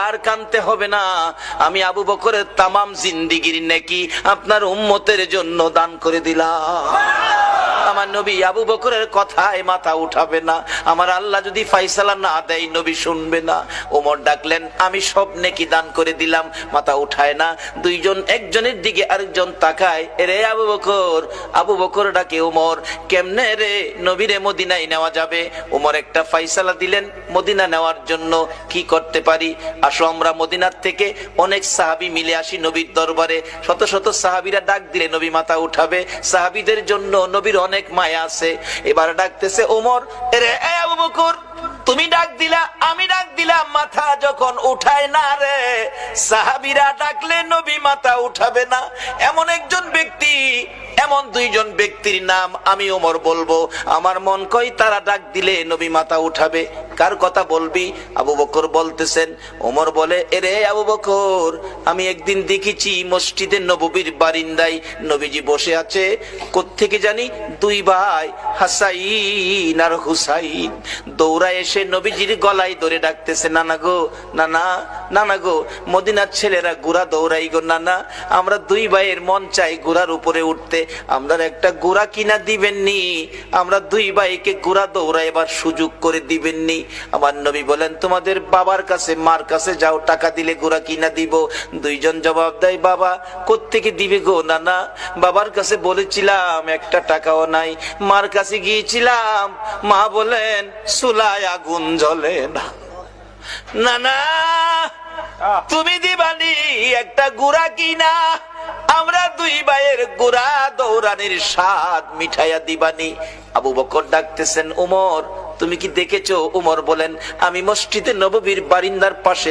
আর কানতে হবে না, আমি আবু বকরের তামাম জিন্দেগীর নেকি আপনার উম্মতের জন্য দান করে দিলাম। আমার নবী আবু বকরের কথায় মাথা উঠাবে না, আমার আল্লাহ যদি ফায়সালা না দেয় নবী শুনবে না। ওমর ডাকলেন, আমি সব নেকি দান করে দিলাম, মাথা উঠায় না। দুইজন একজনের দিকে আরেকজন তাকায়, এরে আবু বকর। আবু বকর ডাকে, ওমর কেমনে রে নবীরে মদিনায় নেওয়া যাবে? ওমর একটা ফায়সালা দিলেন মদিনা নেওয়ার জন্য। কি করতে পারি? আসো আমরা মদিনার থেকে অনেক সাহাবী মিলে আসি নবীর দরবারে। শত শত সাহাবীরা ডাক দিলে নবী মাথা উঠাবে, সাহাবীদের জন্য নবীর অনেক মায়া আছে। এবার ডাকতেছে ওমর, এরে আবু বকর তুমি ডাক দিলা, আমি ডাক দিলাম, মাথা যখন উঠায় না রে, সাহাবীরা ডাকলে নবী মাথা উঠাবে না। এমন একজন ব্যক্তি, এমন দুইজন ব্যক্তির নাম আমি ওমর বলবো, আমার মন কই তারা ডাক দিলে নবী মাথা উঠাবে। কার কথা বলবি? আবু বকর বলতেছেন। ওমর বলে, এরে আবু বকর আমি একদিন দেখেছি মসজিদে নববীর বারিন্দায় নবীজি বসে আছে। কোত্থেকে জানি দুই ভাই হাসাইন আর হুসাইন দৌড়ায় এসে নবীজির গলায় ধরে ডাকতেছে, নানা গো, নানা, নানা গো, মদিনার ছেলেরা ঘোড়া দৌড়াই গো নানা, আমরা দুই ভাইয়ের মন চাই ঘোড়ার উপরে উঠতে, আমরা একটা ঘোড়া কিনা দিবেননি? আমরা দুই ভাইকে ঘোড়া দৌড়াইবার সুযোগ করে দিবেননি? আমার নবী বলেন, তোমাদের বাবার কাছে মার কাছে যাও, টাকা দিলে ঘোড়া কিনা দিব। দুইজন জবাব দেয়, বাবা কোত্থেকে দিবে গো নানা? বাবার কাছে বলেছিলাম একটা টাকাও নাই, মার কাছে গিয়েছিলাম, মা বলেন চুলায় আগুন জ্বলে না। নানা তুমি দিবানি একটা গুড়া কিনা, আমরা দুই ভাইয়ের গুড়া দৌড়ানির স্বাদ মিঠাইয়া দিবানি। আবু বকর ডাকতেছেন, ওমর তুমি কি দেখেছো? ওমর বলেন, আমি মসজিদে নববীর বারিন্দার পাশে